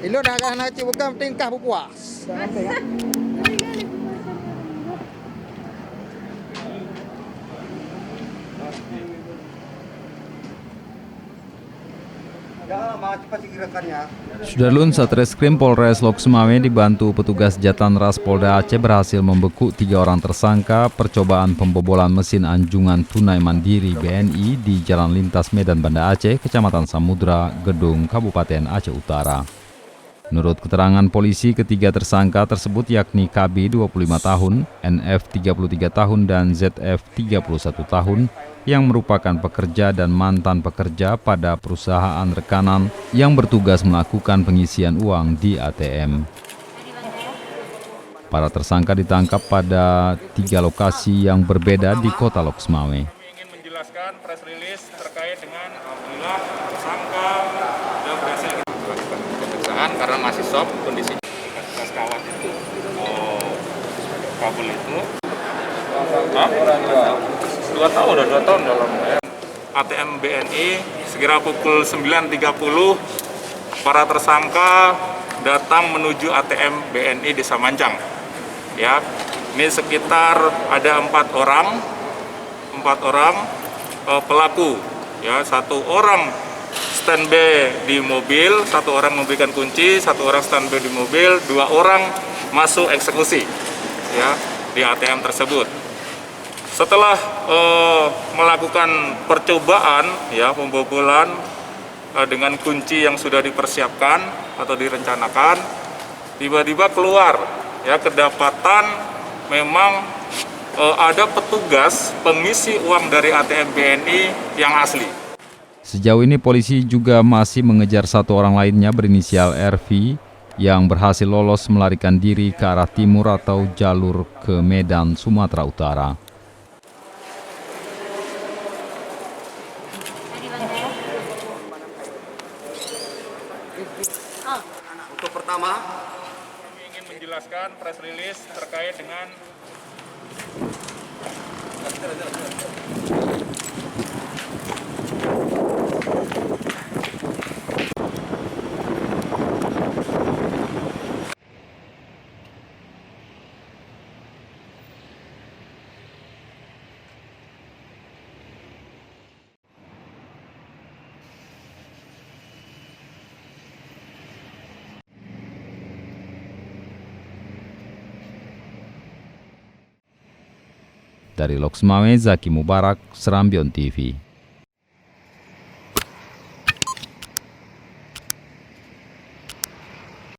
Ilo dah nak cik bukan tingkah berpuas. Sudarlun Satreskrim Polres Loksmawe dibantu petugas Jatanras Polda Aceh berhasil membekuk 3 orang tersangka percobaan pembobolan mesin anjungan tunai mandiri BNI di Jalan Lintas Medan Banda Aceh, Kecamatan Samudra, Gedung, Kabupaten Aceh Utara. Menurut keterangan polisi, ketiga tersangka tersebut yakni KB 25 tahun, NF 33 tahun, dan ZF 31 tahun yang merupakan pekerja dan mantan pekerja pada perusahaan rekanan yang bertugas melakukan pengisian uang di ATM. Para tersangka ditangkap pada 3 lokasi yang berbeda di Kota Loksmawe. Kami ingin menjelaskan press release terkait dengan alhamdulillah tersangka sudah berhasil dilakukan pemeriksaan karena masih soft kondisinya. Bekas kawan itu kabel itu 2 tahun dalam ATM BNI. Sekira pukul 9.30 para tersangka datang menuju ATM BNI Desa Mancang. Ya, ini sekitar ada 4 orang pelaku. Ya, 1 orang standby di mobil, 1 orang memberikan kunci, 1 orang standby di mobil, 2 orang masuk eksekusi. Ya, di ATM tersebut. Setelah melakukan percobaan ya pembobolan dengan kunci yang sudah dipersiapkan atau direncanakan, tiba-tiba keluar ya kedapatan memang ada petugas pengisi uang dari ATM BNI yang asli. Sejauh ini polisi juga masih mengejar 1 orang lainnya berinisial RV yang berhasil lolos melarikan diri ke arah timur atau jalur ke Medan, Sumatera Utara. Untuk pertama, Kami ingin menjelaskan press release terkait dengan Dari Loksmawe, Zaki Mubarak, Serambion TV.